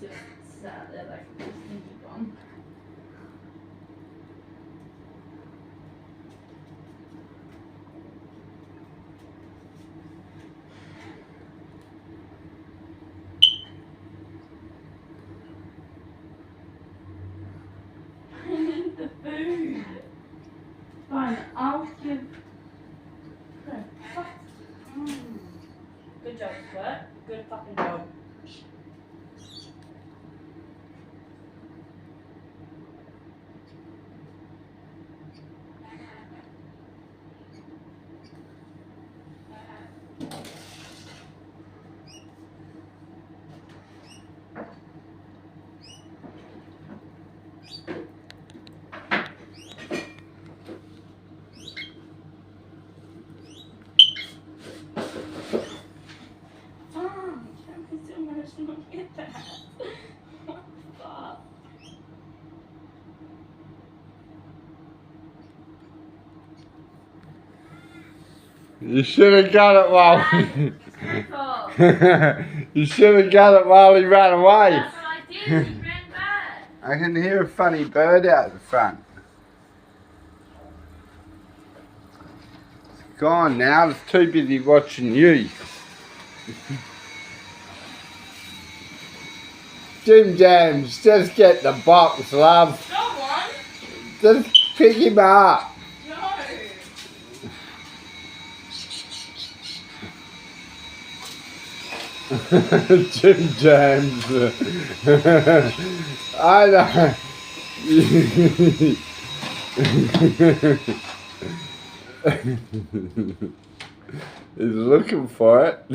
just sat there like a stinky bomb. I need the food. Fine, I'll give. No, fuck. Good job, Squirt. Good fucking job. Get that. What the fuck? You should have got it while you should have got it while he ran away. That's what I did. He ran back. I can hear a funny bird out the front. It's gone now. It's too busy watching you. Jim Jams, just get the box, love. Go on. Just pick him up. No. Jim Jams. I know. He's looking for it.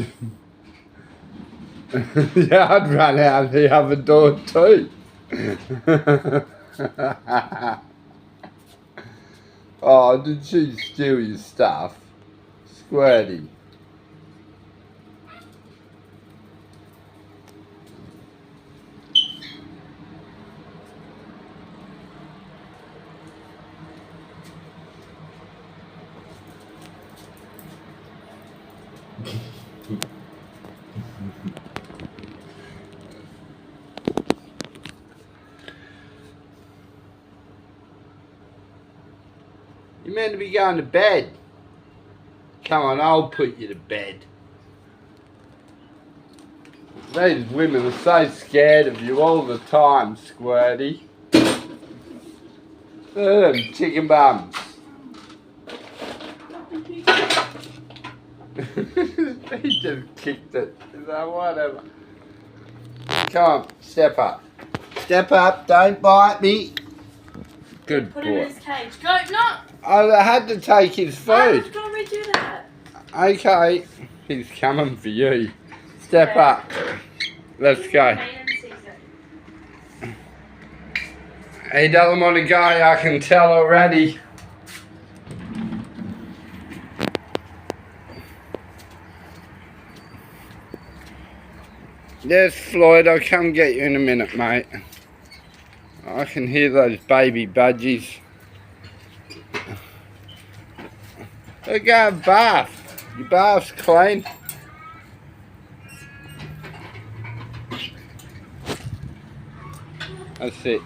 Yeah, I'd run out the other door too. Oh, did she steal your stuff? Squirty. You're meant to be going to bed. Come on, I'll put you to bed. These women are so scared of you all the time, Squirty. Look at them chicken bums. He just kicked it. So whatever. Come on, step up. Step up, don't bite me. Good Put him in boy. his cage. Go, no. I had to take his I food. was going to redo that. Okay, he's coming for you. Step up. Let's go. He doesn't want to go, I can tell already. Yes, Floyd, I'll come get you in a minute, mate. I can hear those baby budgies. Look, go and bath. Your bath's clean. That's it.